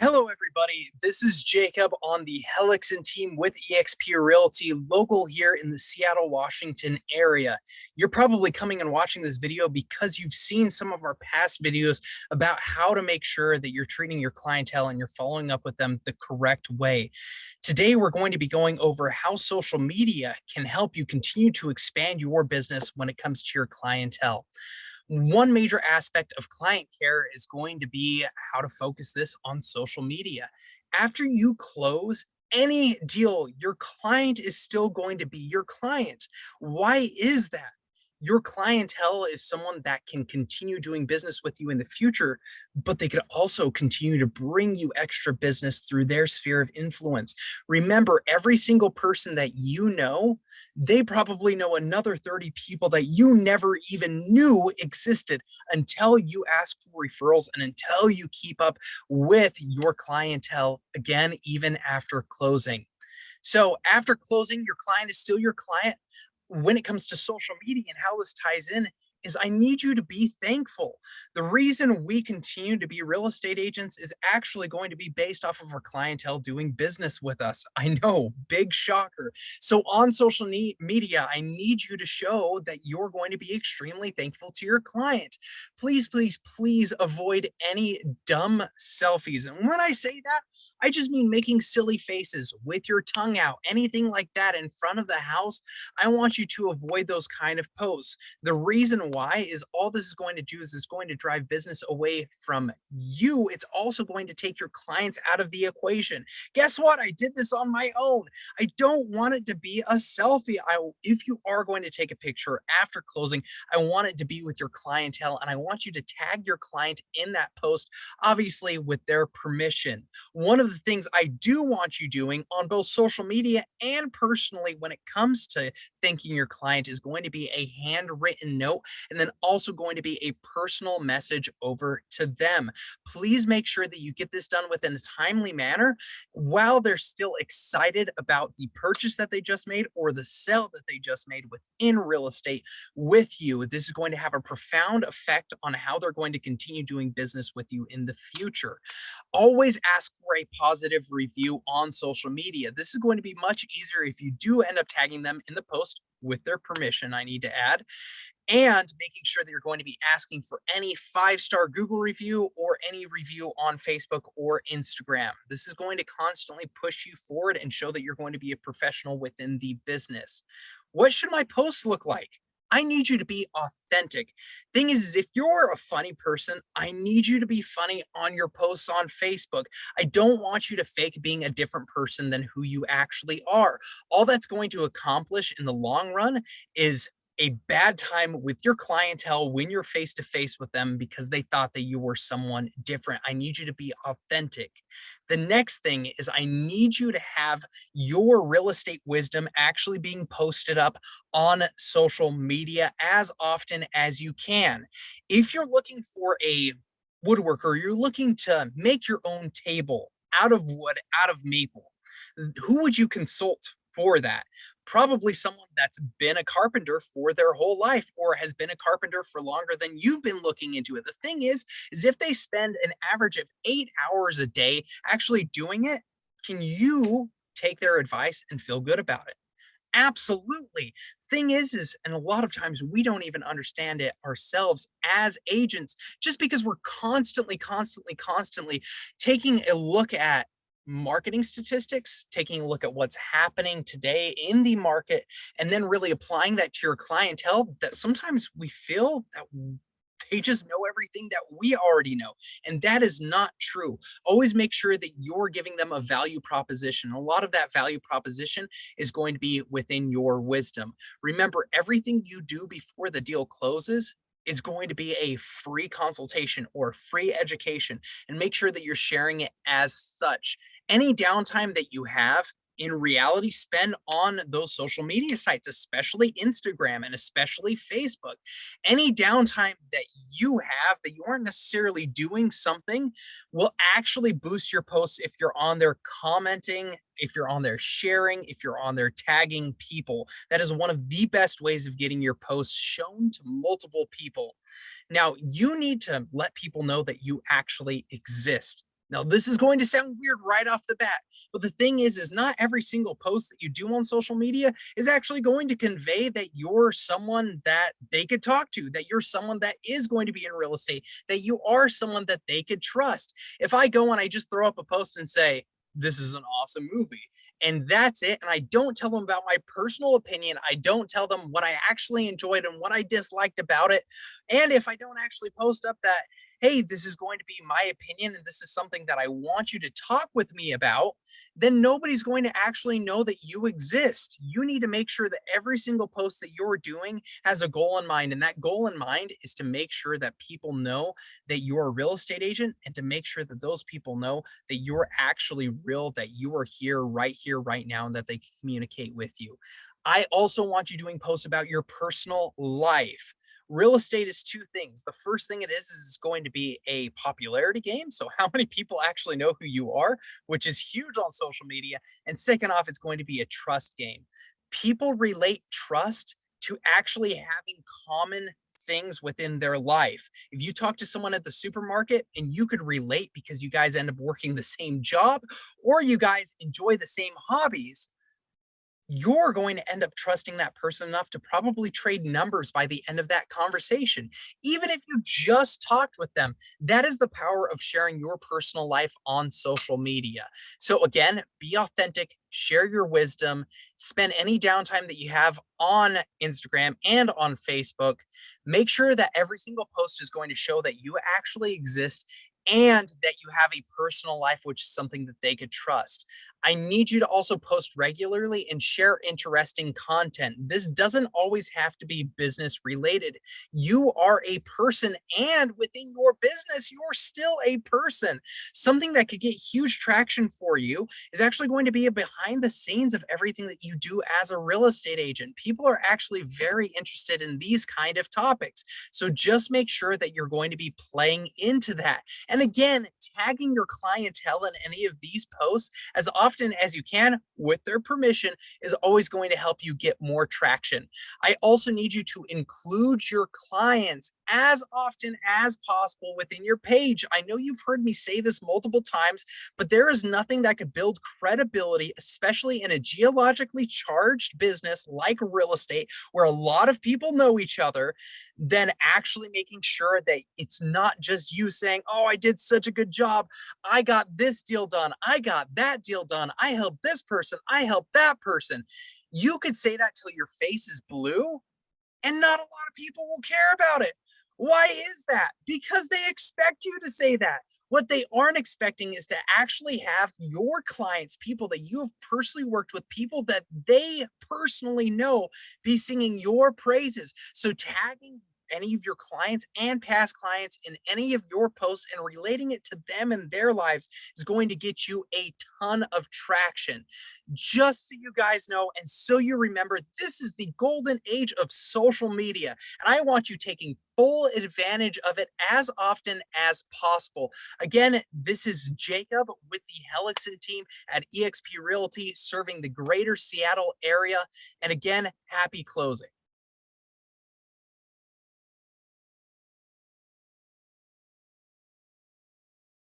Hello, everybody. This is Jacob on the Hellickson team with eXp Realty, local here in the Seattle, Washington area. You're probably coming and watching this video because you've seen some of our past videos about how to make sure that you're treating your clientele and you're following up with them the correct way. Today, we're going to be going over how social media can help you continue to expand your business when it comes to your clientele. One major aspect of client care is going to be how to focus this on social media. After you close any deal, your client is still going to be your client. Why is that? Your clientele is someone that can continue doing business with you in the future, but they could also continue to bring you extra business through their sphere of influence. Remember, every single person that you know, they probably know another 30 people that you never even knew existed until you ask for referrals and until you keep up with your clientele again, even after closing. So after closing, your client is still your client. When it comes to social media and how this ties in is I need you to be thankful. The reason we continue to be real estate agents is actually going to be based off of our clientele doing business with us. I know, big shocker. So on social media, I need you to show that you're going to be extremely thankful to your client. Please, please, please avoid any dumb selfies. And when I say that, I just mean making silly faces with your tongue out, anything like that in front of the house. I want you to avoid those kind of posts. The reason why is all this is going to do is it's going to drive business away from you. It's also going to take your clients out of the equation. Guess what? I did this on my own. I don't want it to be a selfie. If you are going to take a picture after closing, I want it to be with your clientele, and I want you to tag your client in that post, obviously with their permission. One of the things I do want you doing on both social media and personally when it comes to thanking your client is going to be a handwritten note, and then also going to be a personal message over to them. Please make sure that you get this done within a timely manner while they're still excited about the purchase that they just made or the sale that they just made within real estate with you. This is going to have a profound effect on how they're going to continue doing business with you in the future. Always ask for a positive review on social media. This is going to be much easier if you do end up tagging them in the post with their permission, I need to add, and making sure that you're going to be asking for any 5-star Google review or any review on Facebook or Instagram. This is going to constantly push you forward and show that you're going to be a professional within the business. What should my posts look like? I need you to be authentic. Thing is if you're a funny person, I need you to be funny on your posts on Facebook. I don't want you to fake being a different person than who you actually are. All that's going to accomplish in the long run is a bad time with your clientele when you're face to face with them because they thought that you were someone different. I need you to be authentic. The next thing is I need you to have your real estate wisdom actually being posted up on social media as often as you can. If you're looking for a woodworker, you're looking to make your own table out of wood, out of maple, who would you consult for that? Probably someone that's been a carpenter for their whole life or has been a carpenter for longer than you've been looking into it. The thing is if they spend an average of 8 hours a day actually doing it, can you take their advice and feel good about it? Absolutely. Thing is, and a lot of times we don't even understand it ourselves as agents, just because we're constantly taking a look at marketing statistics, taking a look at what's happening today in the market, and then really applying that to your clientele, that sometimes we feel that they just know everything that we already know. And that is not true. Always make sure that you're giving them a value proposition. A lot of that value proposition is going to be within your wisdom. Remember, everything you do before the deal closes is going to be a free consultation or free education, and make sure that you're sharing it as such. Any downtime that you have in reality, spend on those social media sites, especially Instagram and especially Facebook. Any downtime that you have that you aren't necessarily doing something will actually boost your posts if you're on there commenting, if you're on there sharing, if you're on there tagging people. That is one of the best ways of getting your posts shown to multiple people. Now, you need to let people know that you actually exist. Now, this is going to sound weird right off the bat, but the thing is not every single post that you do on social media is actually going to convey that you're someone that they could talk to, that you're someone that is going to be in real estate, that you are someone that they could trust. If I go and I just throw up a post and say, this is an awesome movie, and that's it, and I don't tell them about my personal opinion, I don't tell them what I actually enjoyed and what I disliked about it, and if I don't actually post up that, hey, this is going to be my opinion and this is something that I want you to talk with me about, then nobody's going to actually know that you exist. You need to make sure that every single post that you're doing has a goal in mind. And that goal in mind is to make sure that people know that you're a real estate agent and to make sure that those people know that you're actually real, that you are here, right now, and that they can communicate with you. I also want you doing posts about your personal life. Real estate is two things. The first thing it is it's going to be a popularity game. So how many people actually know who you are, which is huge on social media. And second off, it's going to be a trust game. People relate trust to actually having common things within their life. If you talk to someone at the supermarket and you could relate because you guys end up working the same job or you guys enjoy the same hobbies, you're going to end up trusting that person enough to probably trade numbers by the end of that conversation. Even if you just talked with them, that is the power of sharing your personal life on social media. So, again, be authentic, share your wisdom, spend any downtime that you have on Instagram and on Facebook. Make sure that every single post is going to show that you actually exist and that you have a personal life, which is something that they could trust. I need you to also post regularly and share interesting content. This doesn't always have to be business related. You are a person, and within your business, you're still a person. Something that could get huge traction for you is actually going to be a behind the scenes of everything that you do as a real estate agent. People are actually very interested in these kind of topics. So just make sure that you're going to be playing into that. And again, tagging your clientele in any of these posts as often as you can with their permission is always going to help you get more traction. I also need you to include your clients as often as possible within your page. I know you've heard me say this multiple times, but there is nothing that could build credibility, especially in a geologically charged business like real estate, where a lot of people know each other, than actually making sure that it's not just you saying, oh, I did such a good job. I got this deal done. I got that deal done. I helped this person. I helped that person. You could say that till your face is blue, and not a lot of people will care about it. Why is that? Because they expect you to say that. What they aren't expecting is to actually have your clients, people that you have personally worked with, people that they personally know, be singing your praises. So tagging any of your clients and past clients in any of your posts and relating it to them and their lives is going to get you a ton of traction. Just so you guys know, and so you remember, this is the golden age of social media, and I want you taking full advantage of it as often as possible. Again, this is Jacob with the Hellickson team at eXp Realty, serving the greater Seattle area. And again, happy closing.